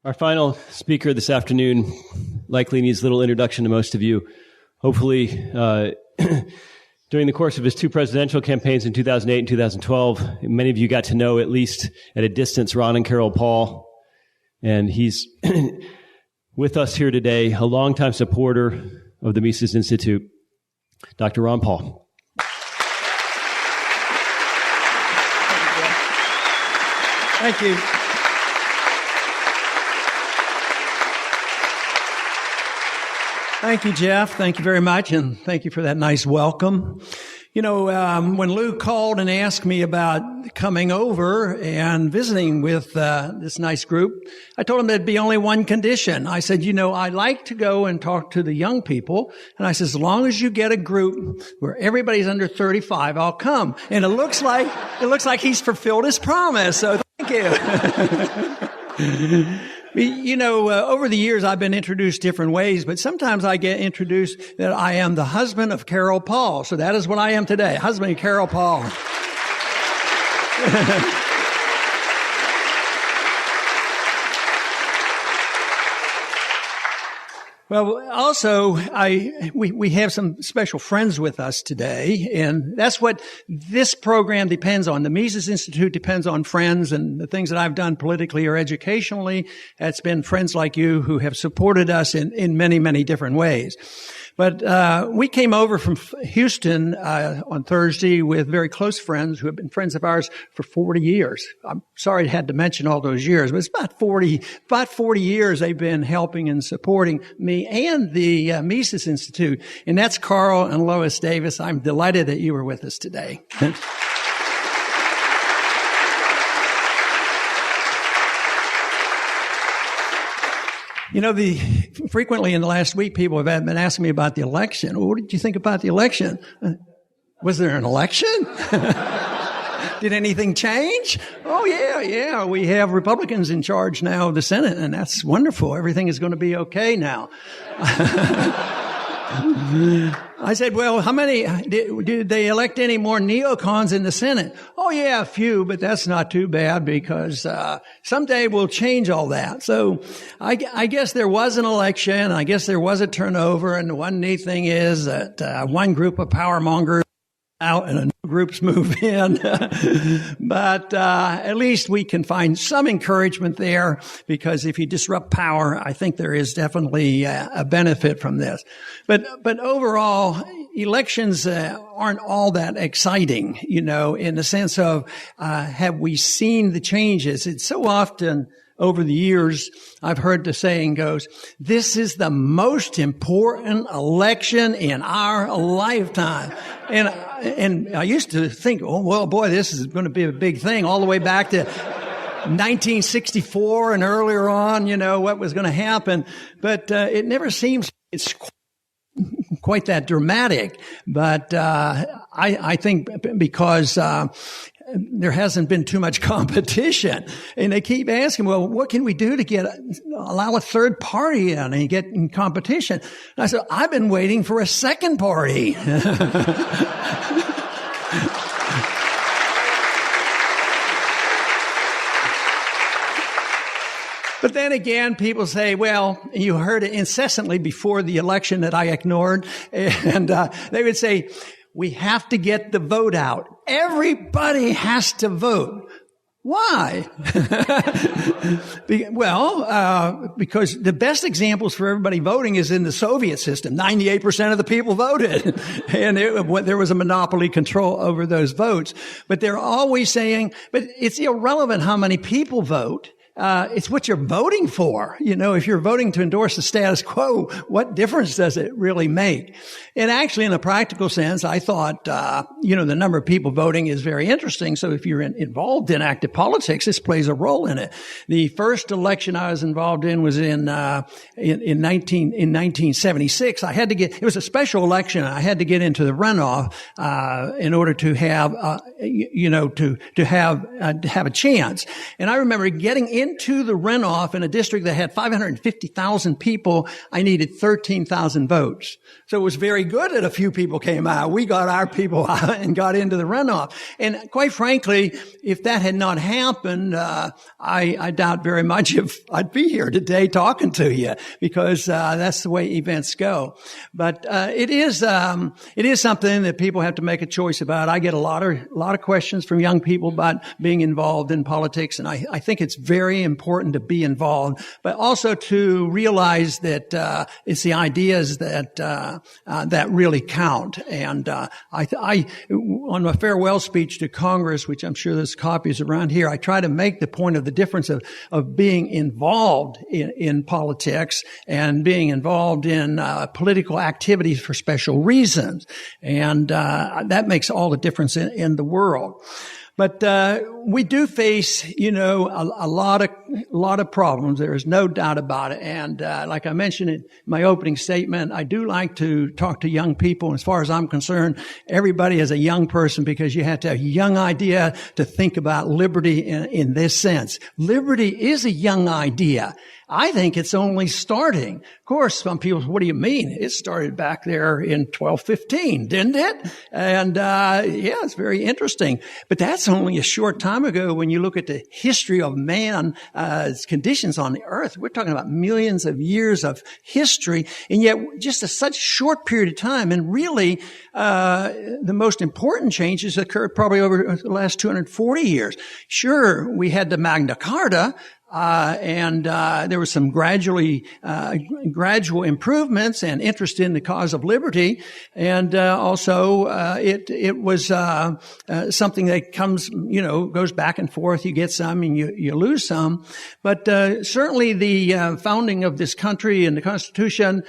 Our final speaker this afternoon likely needs little introduction to most of you. Hopefully, during the course of his two presidential campaigns in 2008 and 2012, many of you got to know, at least at a distance, Ron and Carol Paul. And he's with us here today, a longtime supporter of the Mises Institute, Dr. Ron Paul. Thank you. Thank you, Jeff. Thank you very much, and thank you for that nice welcome. You know, when Lou called and asked me about coming over and visiting with this nice group, I told him there'd be only one condition. I said, you know, I like to go and talk to the young people, and I said, as long as you get a group where everybody's under 35, I'll come. And it looks like he's fulfilled his promise. So thank you. You know, over the years, I've been introduced different ways, but sometimes I get introduced that I am the husband of Carol Paul. So that is what I am today, husband of Carol Paul. Well, also, we have some special friends with us today, and that's what this program depends on. The Mises Institute depends on friends, and the things that I've done politically or educationally, it's been friends like you who have supported us in many, many different ways. But we came over from Houston on Thursday with very close friends who have been friends of ours for 40 years. I'm sorry I had to mention all those years, but it's about 40 years they've been helping and supporting me and the Mises Institute. And that's Carl and Lois Davis. I'm delighted that you were with us today. You know, frequently in the last week, people have been asking me about the election. Well, what did you think about the election? Was there an election? Did anything change? Oh, yeah. We have Republicans in charge now of the Senate, and that's wonderful. Everything is going to be okay now. I said, well, how many, did they elect any more neocons in the Senate? Oh yeah, a few, but that's not too bad because, someday we'll change all that. So I guess there was an election. I guess there was a turnover. And the one neat thing is that, one group of power mongers out and new groups move in. But at least we can find some encouragement there because if you disrupt power, I think there is definitely a benefit from this. But overall, elections aren't all that exciting, you know, in the sense of have we seen the changes? It's so often over the years, I've heard the saying goes, this is the most important election in our lifetime. And I used to think, oh, well, boy, this is going to be a big thing all the way back to 1964 and earlier on, you know, what was going to happen. But it never seems it's quite that dramatic. But I think because there hasn't been too much competition. And they keep asking, well, what can we do to allow a third party in and get in competition? And I said, I've been waiting for a second party. But then again, people say, well, you heard it incessantly before the election that I ignored. And they would say, we have to get the vote out. Everybody has to vote. Why? Because the best examples for everybody voting is in the Soviet system. 98% of the people voted. And there was a monopoly control over those votes. But they're always saying, but it's irrelevant how many people vote. It's what you're voting for. You know, if you're voting to endorse the status quo, what difference does it really make? And actually, in a practical sense, I thought, the number of people voting is very interesting. So if you're involved in active politics, this plays a role in it. The first election I was involved in was in 1976. It was a special election. I had to get into the runoff, in order to have, to have a chance. And I remember getting into into the runoff in a district that had 550,000 people, I needed 13,000 votes. So it was very good that a few people came out. We got our people out and got into the runoff. And quite frankly, if that had not happened, I doubt very much if I'd be here today talking to you, because that's the way events go. But it is something that people have to make a choice about. I get a lot of questions from young people about being involved in politics, and I think it's very important to be involved, but also to realize that it's the ideas that really count. And I on my farewell speech to Congress, which I'm sure there's copies around here, I try to make the point of the difference of being involved in politics and being involved in political activities for special reasons. And that makes all the difference in the world. But we do face, a lot of problems. There is no doubt about it. And like I mentioned in my opening statement, I do like to talk to young people. As far as I'm concerned, everybody is a young person, because you have to have a young idea to think about liberty in this sense. Liberty is a young idea. I think it's only starting. Of course, some people, what do you mean? It started back there in 1215, didn't it? And it's very interesting. But that's only a short time ago when you look at the history of man's conditions on the earth. We're talking about millions of years of history, and yet just such a short period of time. And really, the most important changes occurred probably over the last 240 years. Sure, we had the Magna Carta, and there was some gradual improvements and interest in the cause of liberty, and also it was something that comes, goes back and forth. You get some and you lose some, but certainly the founding of this country and the Constitution,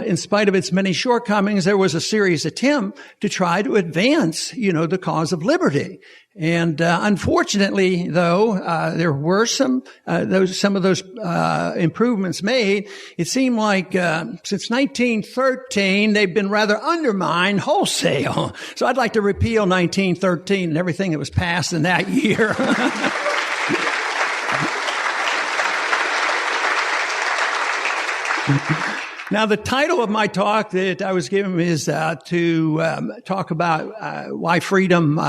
in spite of its many shortcomings, there was a serious attempt to try to advance, the cause of liberty. And unfortunately, though, there were some of those improvements made. It seemed like since 1913 they've been rather undermined wholesale. So I'd like to repeal 1913 and everything that was passed in that year. Now, the title of my talk that I was given is to talk about why freedom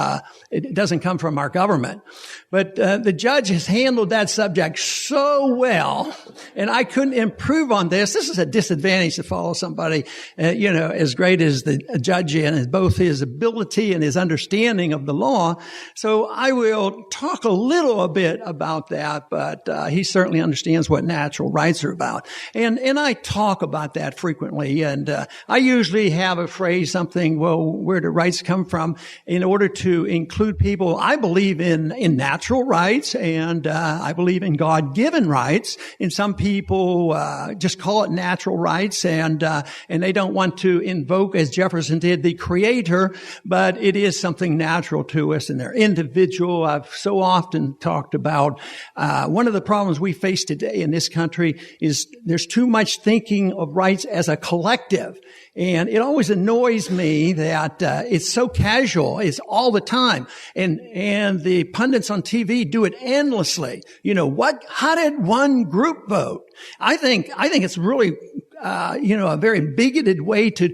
it doesn't come from our government. But the judge has handled that subject so well, and I couldn't improve on this. This is a disadvantage to follow somebody, as great as the judge in both his ability and his understanding of the law. So I will talk a little bit about that, but he certainly understands what natural rights are about. And I talk about that frequently, and I usually have a phrase, something, where do rights come from, in order to include people. I believe in natural rights, and I believe in God-given rights, and some people just call it natural rights, and they don't want to invoke, as Jefferson did, the Creator, but it is something natural to us, and they're individual. I've so often talked about one of the problems we face today in this country is there's too much thinking of rights as a collective. And it always annoys me that it's so casual. It's all the time. And the pundits on TV do it endlessly. How did one group vote? I think it's really a very bigoted way to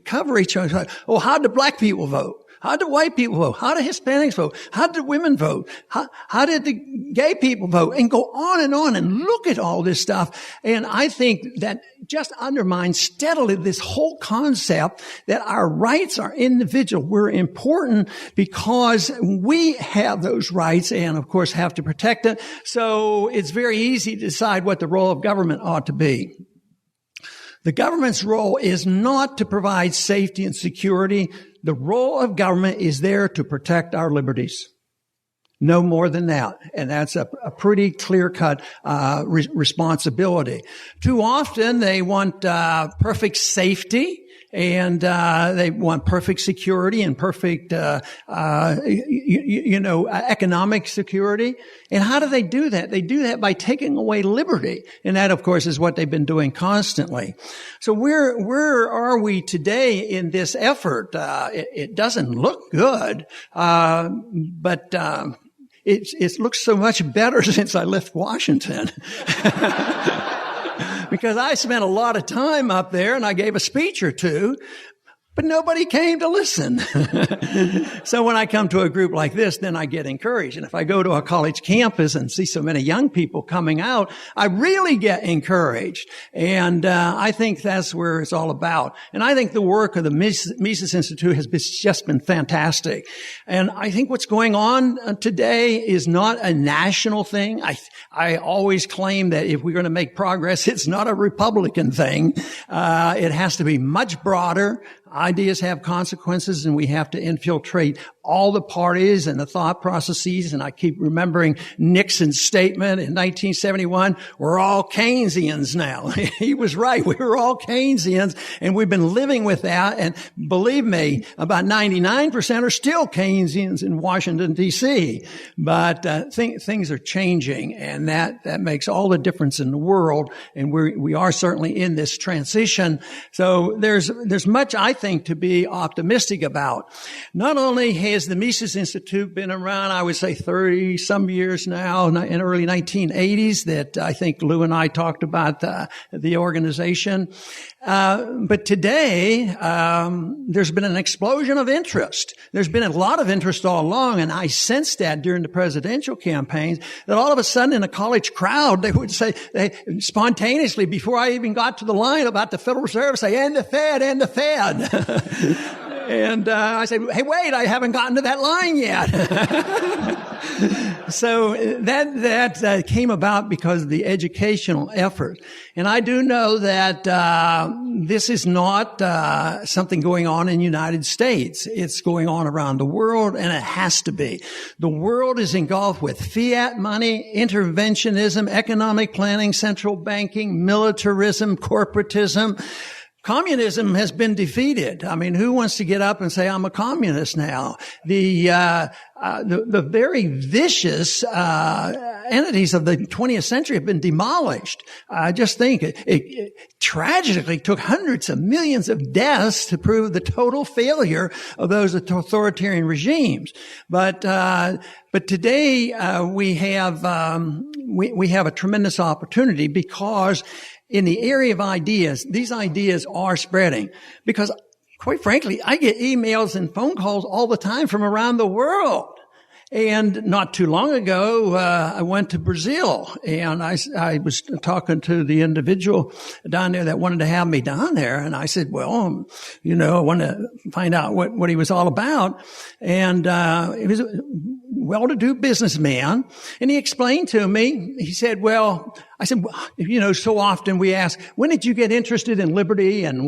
cover each other. Oh, how did black people vote? How did white people vote? How did Hispanics vote? How did women vote? How did the gay people vote? And go on and look at all this stuff. And I think that just undermines steadily this whole concept that our rights are individual. We're important because we have those rights and, of course, have to protect it. So it's very easy to decide what the role of government ought to be. The government's role is not to provide safety and security. The role of government is there to protect our liberties. No more than that. And that's a pretty clear-cut responsibility. Too often they want perfect safety. And they want perfect security and perfect, economic security. And how do they do that? They do that by taking away liberty. And that, of course, is what they've been doing constantly. So where are we today in this effort? It doesn't look good, but it looks so much better since I left Washington. Because I spent a lot of time up there and I gave a speech or two, but nobody came to listen. So when I come to a group like this, then I get encouraged. And if I go to a college campus and see so many young people coming out, I really get encouraged. And I think that's where it's all about. And I think the work of the Mises Institute has just been fantastic. And I think what's going on today is not a national thing. I always claim that if we're going to make progress, it's not a Republican thing. It has to be much broader. Ideas have consequences, and we have to infiltrate all the parties and the thought processes. And I keep remembering Nixon's statement in 1971, we're all Keynesians now. He was right. We were all Keynesians, and we've been living with that. And believe me, about 99% are still Keynesians in Washington, D.C. But things are changing, and that makes all the difference in the world. And we are certainly in this transition. So there's much, I think, to be optimistic about. Not only has the Mises Institute been around, I would say 30 some years now, in early 1980s, that I think Lou and I talked about the organization. But today, there's been an explosion of interest. There's been a lot of interest all along, and I sensed that during the presidential campaigns, that all of a sudden in a college crowd, they would say, spontaneously, before I even got to the line about the Federal Reserve, say, and the Fed, and the Fed. And I said, hey, wait, I haven't gotten to that line yet. So that came about because of the educational effort. And I do know that this is not something going on in the United States. It's going on around the world, and it has to be. The world is engulfed with fiat money, interventionism, economic planning, central banking, militarism, corporatism. Communism has been defeated. I mean, who wants to get up and say, I'm a communist now? The very vicious entities of the 20th century have been demolished. I just think it tragically took hundreds of millions of deaths to prove the total failure of those authoritarian regimes. But today we have a tremendous opportunity, because in the area of ideas, these ideas are spreading. Because, quite frankly, I get emails and phone calls all the time from around the world. And not too long ago, I went to Brazil, and I was talking to the individual down there that wanted to have me down there. And I said, well, I want to find out what he was all about. And he was a well-to-do businessman. And he explained to me, he said, I said, so often we ask, when did you get interested in liberty, and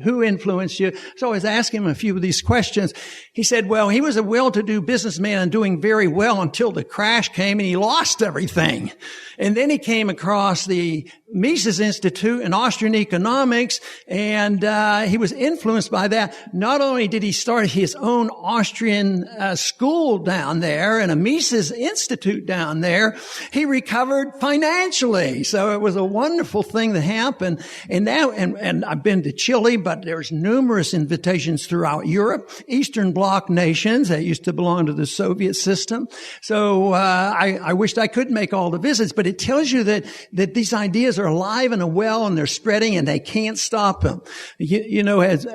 who influenced you? So I was asking him a few of these questions. He said, he was a well-to-do businessman and doing very well until the crash came and he lost everything. And then he came across the Mises Institute and Austrian economics, and he was influenced by that. Not only did he start his own Austrian school down there and a Mises Institute down there, he recovered financially. So it was a wonderful thing that happened. And I've been to Chile, but there's numerous invitations throughout Europe, Eastern Bloc nations that used to belong to the Soviet system. So I wished I could make all the visits, but it tells you that these ideas are alive and well, and they're spreading, and they can't stop them. As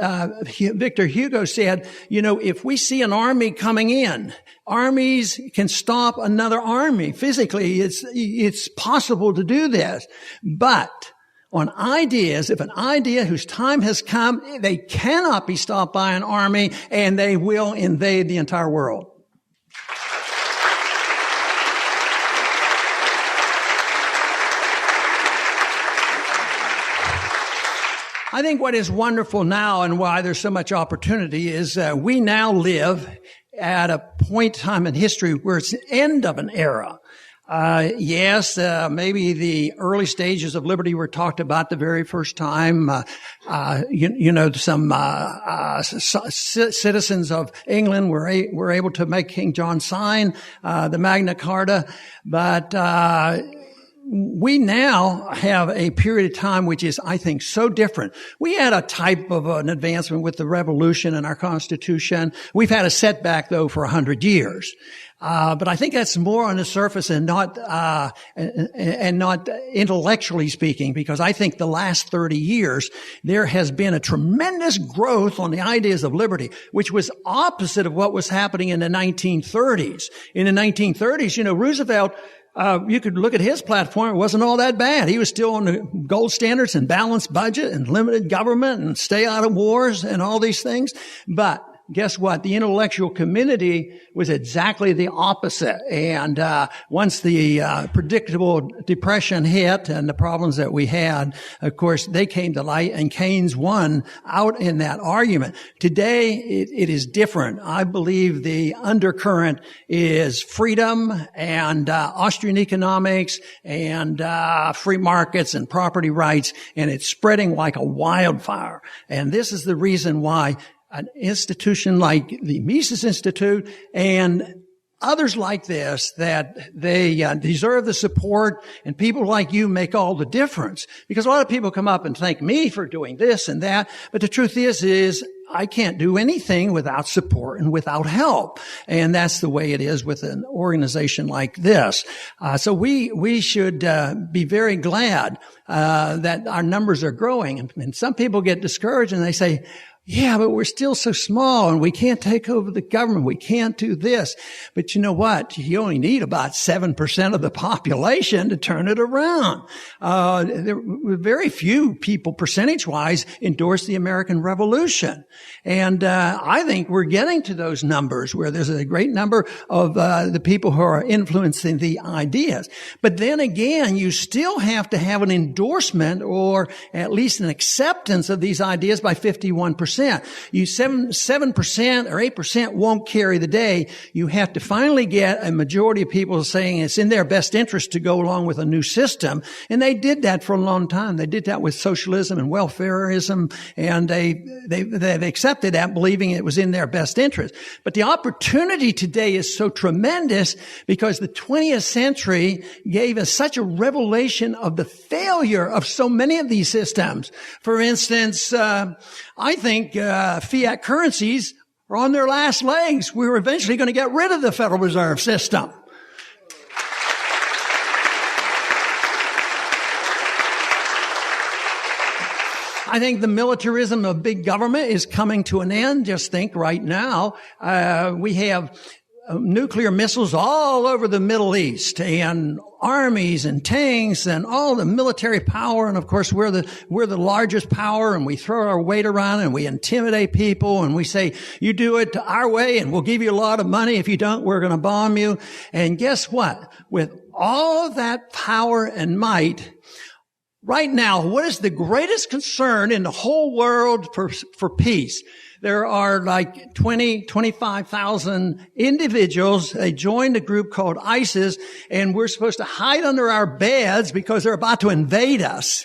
Victor Hugo said, if we see an army coming in, armies can stop another army. Physically, it's possible to do this. But on ideas, if an idea whose time has come, they cannot be stopped by an army, and they will invade the entire world. I think what is wonderful now, and why there's so much opportunity, is we now live at a point in time in history where it's the end of an era. Maybe the early stages of liberty were talked about the very first time. Some citizens of England were able to make King John sign the Magna Carta, but we now have a period of time which is, I think, so different. We had a type of an advancement with the revolution and our Constitution. We've had a setback, though, for 100 years. But I think that's more on the surface and not intellectually speaking, because I think the last 30 years, there has been a tremendous growth on the ideas of liberty, which was opposite of what was happening in the 1930s. In the 1930s, Roosevelt, you could look at his platform. It wasn't all that bad. He was still on the gold standards and balanced budget and limited government and stay out of wars and all these things. But guess what? The intellectual community was exactly the opposite. And once the predictable depression hit and the problems that we had, of course, they came to light, and Keynes won out in that argument. Today, it is different. I believe the undercurrent is freedom and Austrian economics and free markets and property rights, and it's spreading like a wildfire. And this is the reason why an institution like the Mises Institute and others like this, that they deserve the support, and people like you make all the difference. Because a lot of people come up and thank me for doing this and that, but the truth is I can't do anything without support and without help. And that's the way it is with an organization like this. So we should be very glad that our numbers are growing. And some people get discouraged and they say, yeah, but we're still so small and we can't take over the government. We can't do this. But you know what? You only need about 7% of the population to turn it around. There were very few people percentage-wise endorsed the American Revolution. And I think we're getting to those numbers where there's a great number of the people who are influencing the ideas. But then again, you still have to have an endorsement or at least an acceptance of these ideas by 51%. You 7% or 8% won't carry the day. You have to finally get a majority of people saying it's in their best interest to go along with a new system. And they did that for a long time. They did that with socialism and welfarism, and they've accepted that, believing it was in their best interest. But the opportunity today is so tremendous because the 20th century gave us such a revelation of the failure of so many of these systems. For instance, I think fiat currencies are on their last legs. We're eventually going to get rid of the Federal Reserve System. I think the militarism of big government is coming to an end. Just think right now, we have nuclear missiles all over the Middle East and armies and tanks and all the military power. And of course, we're the largest power, and we throw our weight around and we intimidate people and we say, you do it our way and we'll give you a lot of money. If you don't, we're going to bomb you. And guess what? With all of that power and might, right now, what is the greatest concern in the whole world for peace? There are like 25,000 individuals. They joined a group called ISIS, and we're supposed to hide under our beds because they're about to invade us.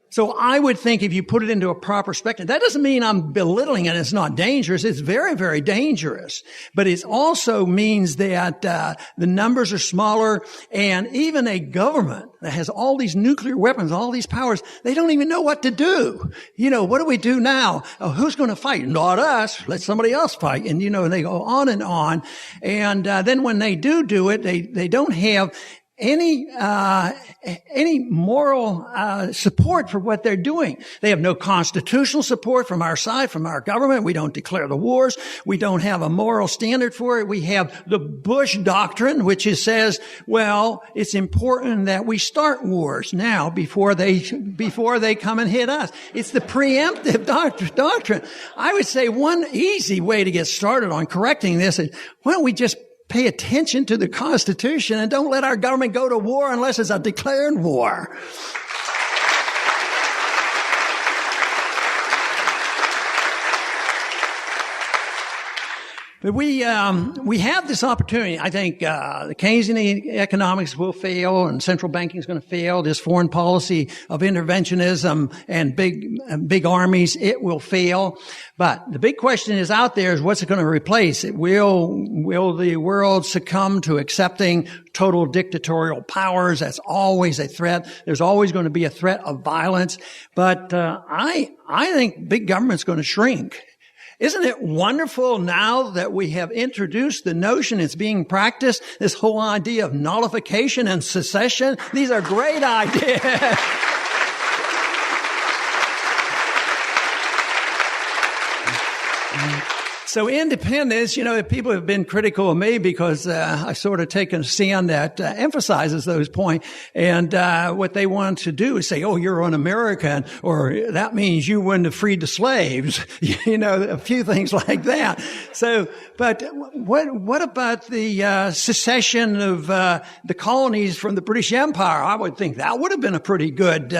So I would think if you put it into a proper perspective, that doesn't mean I'm belittling it. It's not dangerous. It's very, very dangerous. But it also means that the numbers are smaller, and even a government that has all these nuclear weapons, all these powers, they don't even know what to do. What do we do now? Oh, who's going to fight? Not us. Let somebody else fight. And, and they go on and on. And then when they do it, they don't have any moral support for what they're doing. They have no constitutional support from our side, from our government. We don't declare the wars. We don't have a moral standard for it. We have the Bush doctrine, which says, well, it's important that we start wars now before they come and hit us. It's the preemptive doctrine. I would say one easy way to get started on correcting this is, why don't we just pay attention to the Constitution and don't let our government go to war unless it's a declared war. But we have this opportunity. I think the Keynesian economics will fail, and central banking is going to fail. This foreign policy of interventionism and big armies, it will fail. But the big question is out there is, what's it going to replace? Will the world succumb to accepting total dictatorial powers? That's always a threat. There's always going to be a threat of violence. But I think big government's going to shrink. Isn't it wonderful now that we have introduced the notion it's being practiced, this whole idea of nullification and secession? These are great ideas. So independence, people have been critical of me because I sort of take a stand that emphasizes those points. And what they want to do is say, oh, you're un-American, or that means you wouldn't have freed the slaves. A few things like that. So, but what about the secession of the colonies from the British Empire? I would think that would have been a pretty good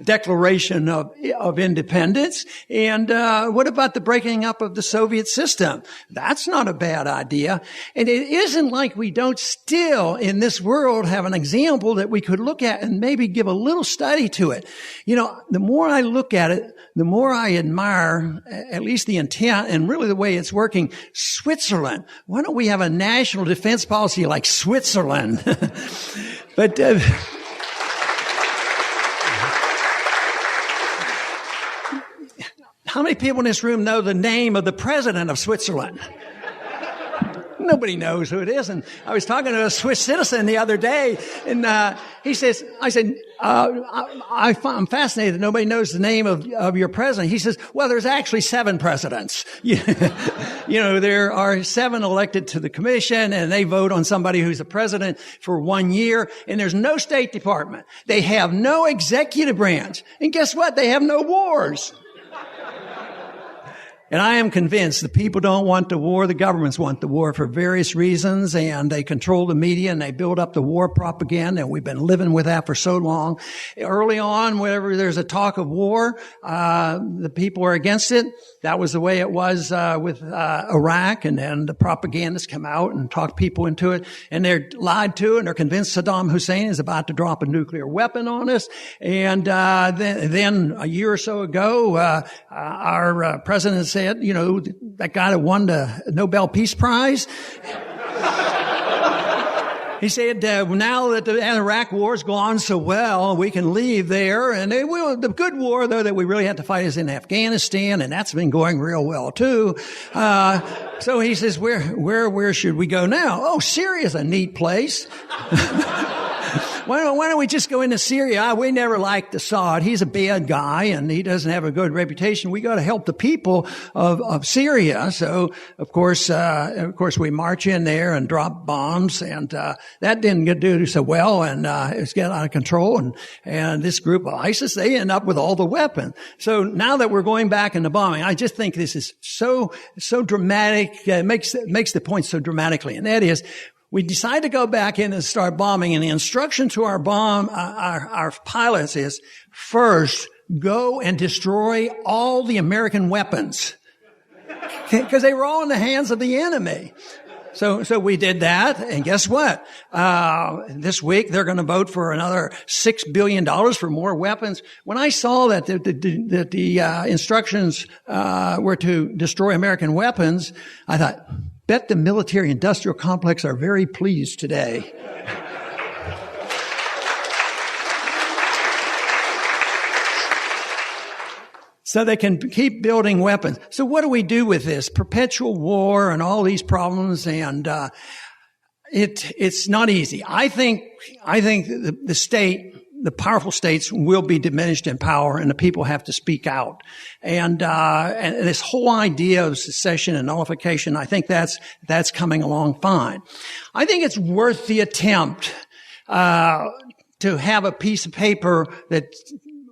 declaration of independence. And what about the breaking up of the Soviet system? That's not a bad idea. And it isn't like we don't still in this world have an example that we could look at and maybe give a little study to it. The more I look at it, the more I admire at least the intent and really the way it's working. Switzerland. Why don't we have a national defense policy like Switzerland? But how many people in this room know the name of the president of Switzerland? Nobody knows who it is. And I was talking to a Swiss citizen the other day, and he says, I'm fascinated that nobody knows the name of your president. He says, well, there's actually 7 presidents. There are 7 elected to the commission, and they vote on somebody who's a president for 1 year, and there's no State Department. They have no executive branch. And guess what? They have no wars. And I am convinced the people don't want the war. The governments want the war for various reasons, and they control the media and they build up the war propaganda, and we've been living with that for so long. Early on, whenever there's a talk of war, the people are against it. That was the way it was with Iraq, and then the propagandists come out and talk people into it, and they're lied to, and they're convinced Saddam Hussein is about to drop a nuclear weapon on us. And then a year or so ago, our president said, that guy that won the Nobel Peace Prize, he said, now that the Iraq war's gone so well, we can leave there. And the good war, though, that we really had to fight is in Afghanistan, and that's been going real well, too. So he says, where should we go now? Oh, Syria's a neat place. Why don't we just go into Syria? We never liked Assad. He's a bad guy, and he doesn't have a good reputation. We got to help the people of Syria. So, of course, we march in there and drop bombs, and that didn't do so well, and it's getting out of control. And this group of ISIS, they end up with all the weapons. So now that we're going back into bombing, I just think this is so dramatic. It makes the point so dramatically, and that is, we decide to go back in and start bombing, and the instruction to our pilots is, first, go and destroy all the American weapons. Because they were all in the hands of the enemy. So we did that, and guess what? This week they're going to vote for another $6 billion for more weapons. When I saw that the instructions were to destroy American weapons, I thought, bet the military-industrial complex are very pleased today. So they can keep building weapons. So what do we do with this? Perpetual war and all these problems, and it's not easy. I think the powerful states will be diminished in power, and the people have to speak out. And this whole idea of secession and nullification, I think that's coming along fine. I think it's worth the attempt to have a piece of paper that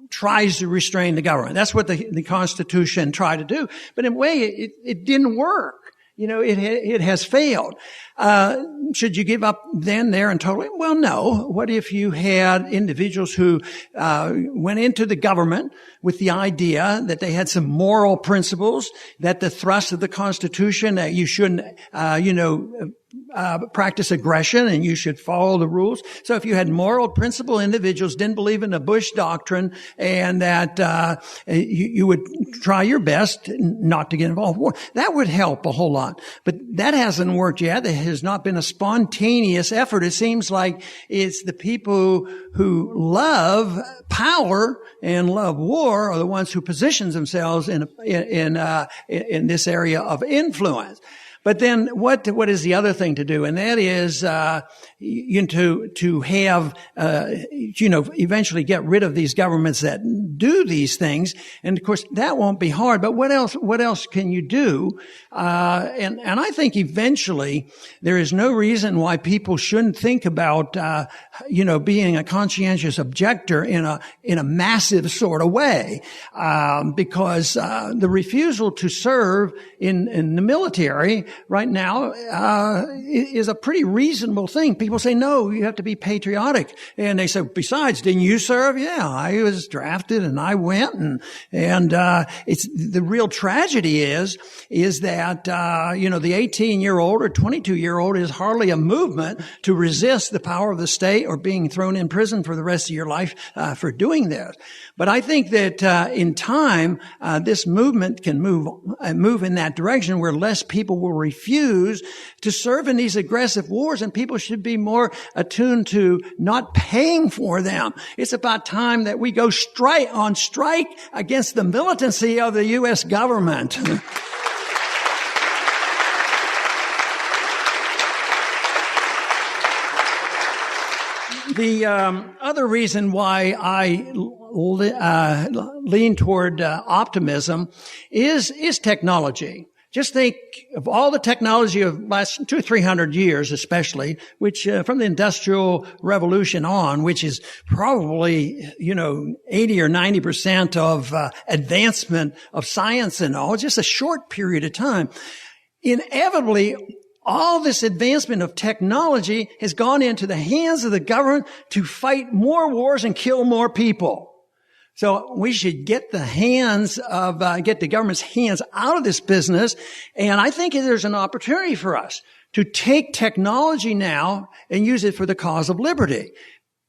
tries to restrain the government. That's what the Constitution tried to do. But in a way, it didn't work. It has failed. Should you give up then, there, and totally? Well, no. What if you had individuals who went into the government with the idea that they had some moral principles, that the thrust of the Constitution, that you shouldn't, practice aggression and you should follow the rules. So if you had moral principle individuals, didn't believe in the Bush doctrine, and that you would try your best not to get involved in war, that would help a whole lot. But that hasn't worked yet. There has not been a spontaneous effort. It seems like it's the people who love power and love war are the ones who position themselves in this area of influence. But then what is the other thing to do? And that is, to have, eventually get rid of these governments that do these things. And of course, that won't be hard. But what else can you do? And I think eventually there is no reason why people shouldn't think about, being a conscientious objector in a massive sort of way. Because, the refusal to serve in the military right now, is a pretty reasonable thing. People say, no, you have to be patriotic. And they say, besides, didn't you serve? Yeah, I was drafted and I went and it's the real tragedy is that, the 18-year-old or 22-year-old is hardly a movement to resist the power of the state or being thrown in prison for the rest of your life, for doing this. But I think that, in time, this movement can move in that direction where less people will refuse to serve in these aggressive wars, and people should be more attuned to not paying for them. It's about time that we go on strike against the militancy of the U.S. government. The other reason why I lean toward optimism is technology. Just think of all the technology of last 200 or 300 years, especially, which from the Industrial Revolution on, which is probably 80 or 90% of advancement of science and all, just a short period of time. Inevitably, all this advancement of technology has gone into the hands of the government to fight more wars and kill more people. So we should get the government's hands out of this business. And I think there's an opportunity for us to take technology now and use it for the cause of liberty.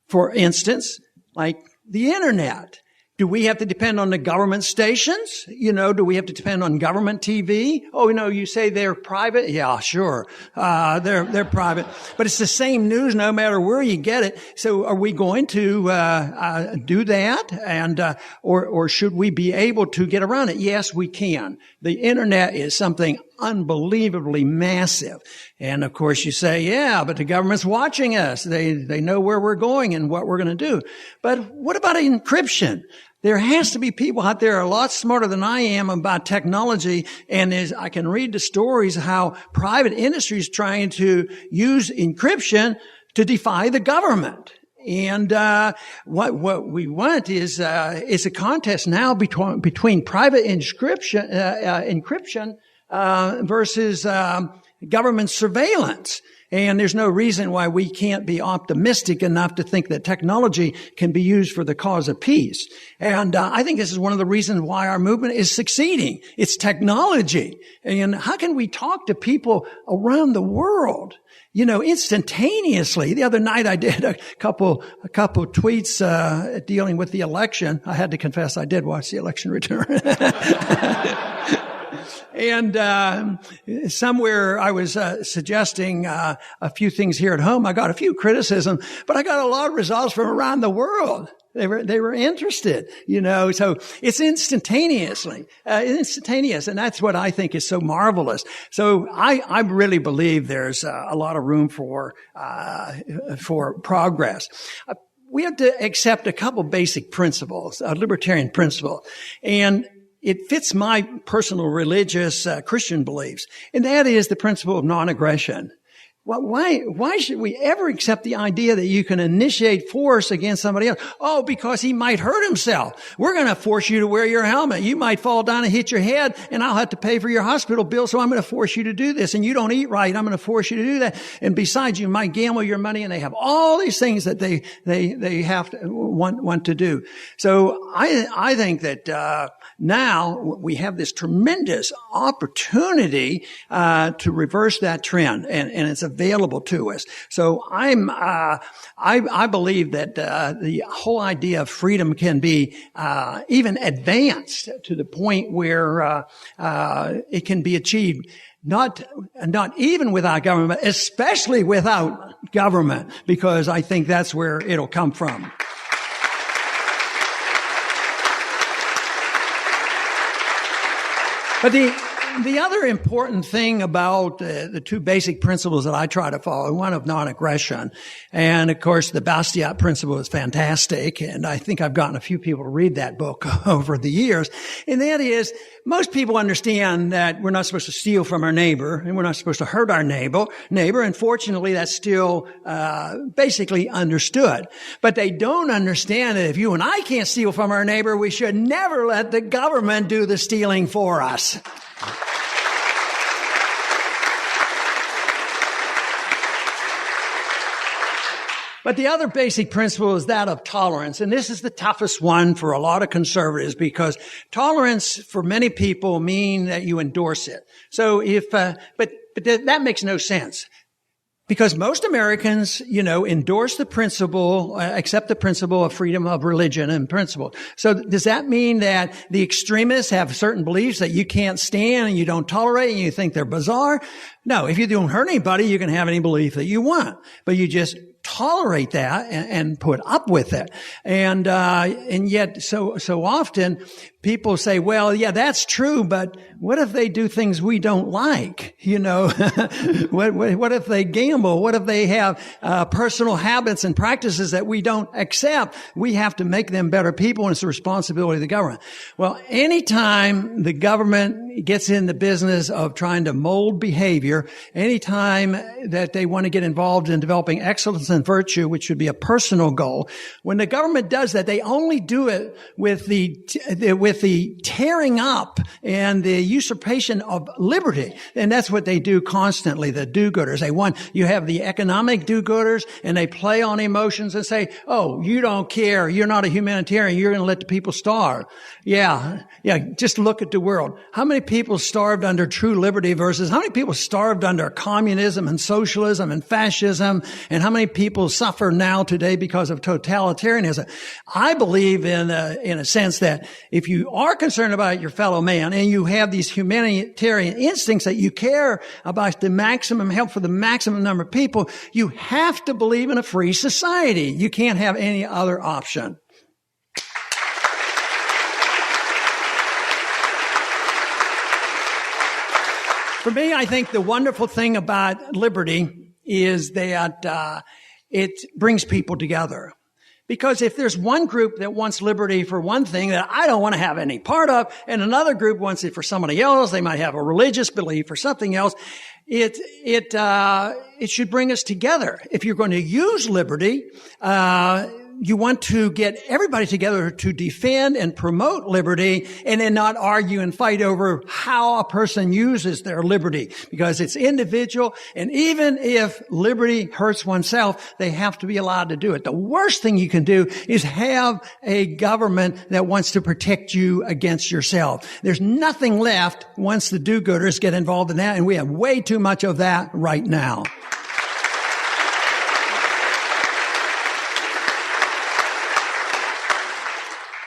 For instance, like the internet. Do we have to depend on the government stations? Do we have to depend on government TV? Oh, you say they're private? Yeah, sure. They're private. But it's the same news no matter where you get it. So are we going to, do that? And, or should we be able to get around it? Yes, we can. The internet is something unbelievably massive. And of course you say, yeah, but the government's watching us. They know where we're going and what we're going to do. But what about encryption? There has to be people out there a lot smarter than I am about technology. And I can read the stories how private industry is trying to use encryption to defy the government. And what we want is a contest now between private encryption versus government surveillance. And there's no reason why we can't be optimistic enough to think that technology can be used for the cause of peace. And I think this is one of the reasons why our movement is succeeding. It's technology. And how can we talk to people around the world, instantaneously? The other night I did a couple tweets dealing with the election. I had to confess I did watch the election return. And somewhere I was suggesting a few things here at home. I got a few criticism, but I got a lot of results from around the world. They were interested, so it's instantaneous, and that's what I think is so marvelous. So I really believe there's a lot of room for progress. We have to accept a couple basic principles, a libertarian principle, and it fits my personal religious Christian beliefs, and that is the principle of non-aggression. Well, why should we ever accept the idea that you can initiate force against somebody else? Oh, because he might hurt himself. We're going to force you to wear your helmet. You might fall down and hit your head, and I'll have to pay for your hospital bill, so I'm going to force you to do this. And you don't eat right, I'm going to force you to do that. And besides, you might gamble your money, and they have all these things that they have to want to do. So I think that now we have this tremendous opportunity to reverse that trend, and it's a available to us. So I believe that the whole idea of freedom can be even advanced to the point where it can be achieved. Not even without government, especially without government, because I think that's where it'll come from. But the other important thing about the two basic principles that I try to follow, one of non-aggression, and of course the Bastiat principle is fantastic, and I think I've gotten a few people to read that book over the years, and that is, most people understand that we're not supposed to steal from our neighbor, and we're not supposed to hurt our neighbor, and fortunately that's still basically understood. But they don't understand that if you and I can't steal from our neighbor, we should never let the government do the stealing for us. But the other basic principle is that of tolerance. And this is the toughest one for a lot of conservatives, because tolerance for many people mean that you endorse it. So but that makes no sense. Because most Americans, endorse the principle, accept the principle of freedom of religion and principle. So does that mean that the extremists have certain beliefs that you can't stand and you don't tolerate and you think they're bizarre? No, if you don't hurt anybody, you can have any belief that you want. But you just tolerate that and put up with it. And yet so often people say, well, yeah, that's true, but what if they do things we don't like? What if they gamble? What if they have personal habits and practices that we don't accept? We have to make them better people, and it's the responsibility of the government. Well, anytime the government gets in the business of trying to mold behavior, anytime that they want to get involved in developing excellence and virtue, which should be a personal goal, when the government does that, they only do it with the tearing up and the usurpation of liberty. And that's what they do constantly, the do-gooders. You have the economic do-gooders, and they play on emotions and say, oh, you don't care, you're not a humanitarian, you're going to let the people starve. Yeah, just look at the world. How many people starved under true liberty versus how many people starved under communism and socialism and fascism, and how many people suffer now today because of totalitarianism? I believe in a sense that if you are concerned about your fellow man and you have these humanitarian instincts that you care about the maximum help for the maximum number of people, you have to believe in a free society. You can't have any other option. For me, I think the wonderful thing about liberty is that it brings people together. Because if there's one group that wants liberty for one thing that I don't want to have any part of, and another group wants it for somebody else, they might have a religious belief or something else, it should bring us together. If you're going to use liberty, you want to get everybody together to defend and promote liberty, and then not argue and fight over how a person uses their liberty, because it's individual, and even if liberty hurts oneself, they have to be allowed to do it. The worst thing you can do is have a government that wants to protect you against yourself. There's nothing left once the do-gooders get involved in that, and we have way too much of that right now.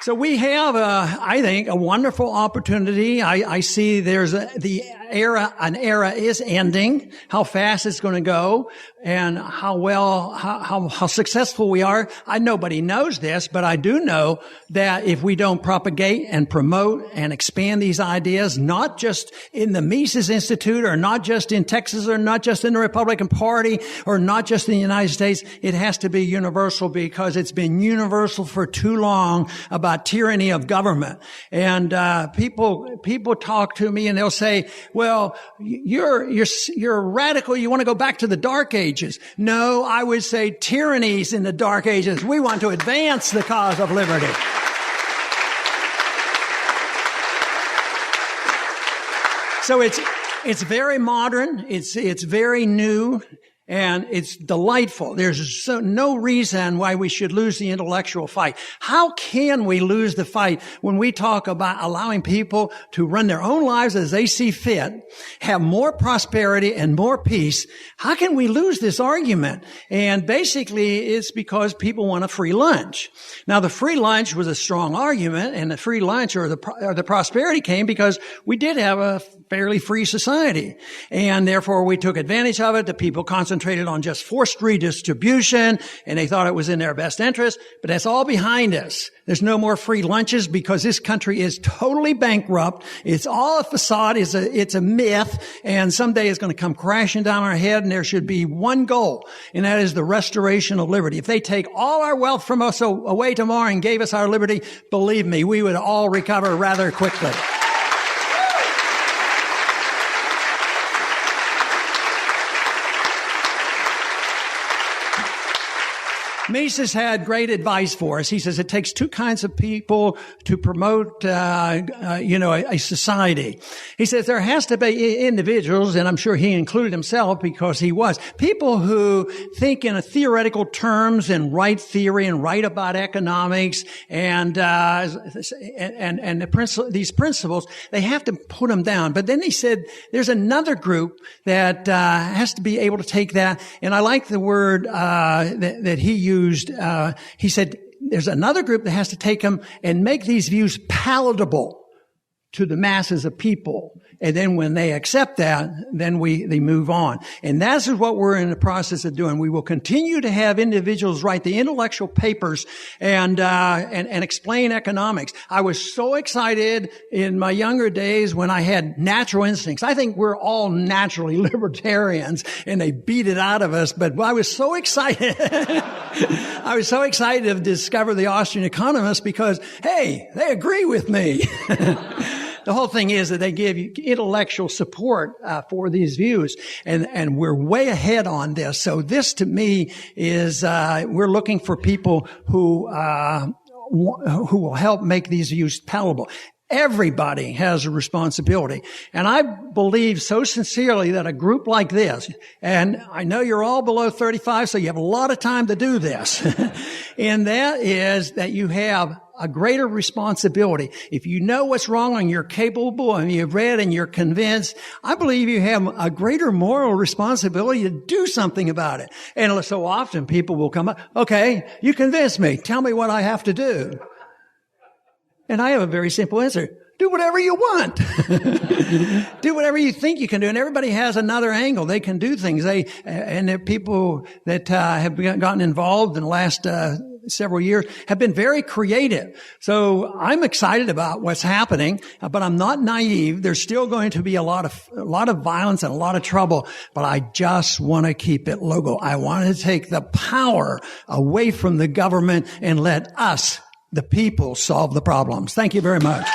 So we have, I think, a wonderful opportunity. I see an era is ending, how fast it's going to go, and how successful we are. Nobody knows this, but I do know that if we don't propagate and promote and expand these ideas, not just in the Mises Institute, or not just in Texas, or not just in the Republican Party, or not just in the United States, it has to be universal, because it's been universal for too long about tyranny of government. And people talk to me and they'll say, well, you're radical, you want to go back to the Dark Ages. No, I would say tyrannies in the Dark Ages. We want to advance the cause of liberty. So it's very modern, it's very new, And it's delightful. There's no reason why we should lose the intellectual fight. How can we lose the fight when we talk about allowing people to run their own lives as they see fit, have more prosperity and more peace? How can we lose this argument? And basically, it's because people want a free lunch. Now, the free lunch was a strong argument, and the free lunch or the prosperity came because we did have a fairly free society. And therefore, we took advantage of it. The people concentrated on just forced redistribution, and they thought it was in their best interest. But that's all behind us. There's no more free lunches because this country is totally bankrupt. It's all a facade. It's a myth. And someday it's going to come crashing down our head, and there should be one goal, and that is the restoration of liberty. If they take all our wealth from us away tomorrow and gave us our liberty, believe me, we would all recover rather quickly. Mises had great advice for us. He says it takes two kinds of people to promote, a society. He says there has to be individuals, and I'm sure he included himself because he was, people who think in a theoretical terms and write theory and write about economics and these principles. They have to put them down. But then he said there's another group that has to be able to take that, and I like the word that he used. He said, there's another group that has to take them and make these views palatable to the masses of people. And then when they accept that, then they move on. And that's what we're in the process of doing. We will continue to have individuals write the intellectual papers and explain economics. I was so excited in my younger days when I had natural instincts. I think we're all naturally libertarians, and they beat it out of us. But I was so excited. I was so excited to discover the Austrian economists because, hey, they agree with me. The whole thing is that they give you intellectual support for these views, and we're way ahead on this. So this, to me, is we're looking for people who will help make these views palatable. Everybody has a responsibility. And I believe so sincerely that a group like this, and I know you're all below 35, so you have a lot of time to do this, and that is that you have a greater responsibility. If you know what's wrong and you're capable and you've read and you're convinced, I believe you have a greater moral responsibility to do something about it. And so often people will come up, okay, you convinced me. Tell me what I have to do. And I have a very simple answer. Do whatever you want. Do whatever you think you can do. And everybody has another angle. They can do things. And the people that have gotten involved in the last several years have been very creative. So I'm excited about what's happening, but I'm not naive. There's still going to be a lot of violence and a lot of trouble, but I just want to keep it local. I want to take the power away from the government and let us, the people, solve the problems. Thank you very much.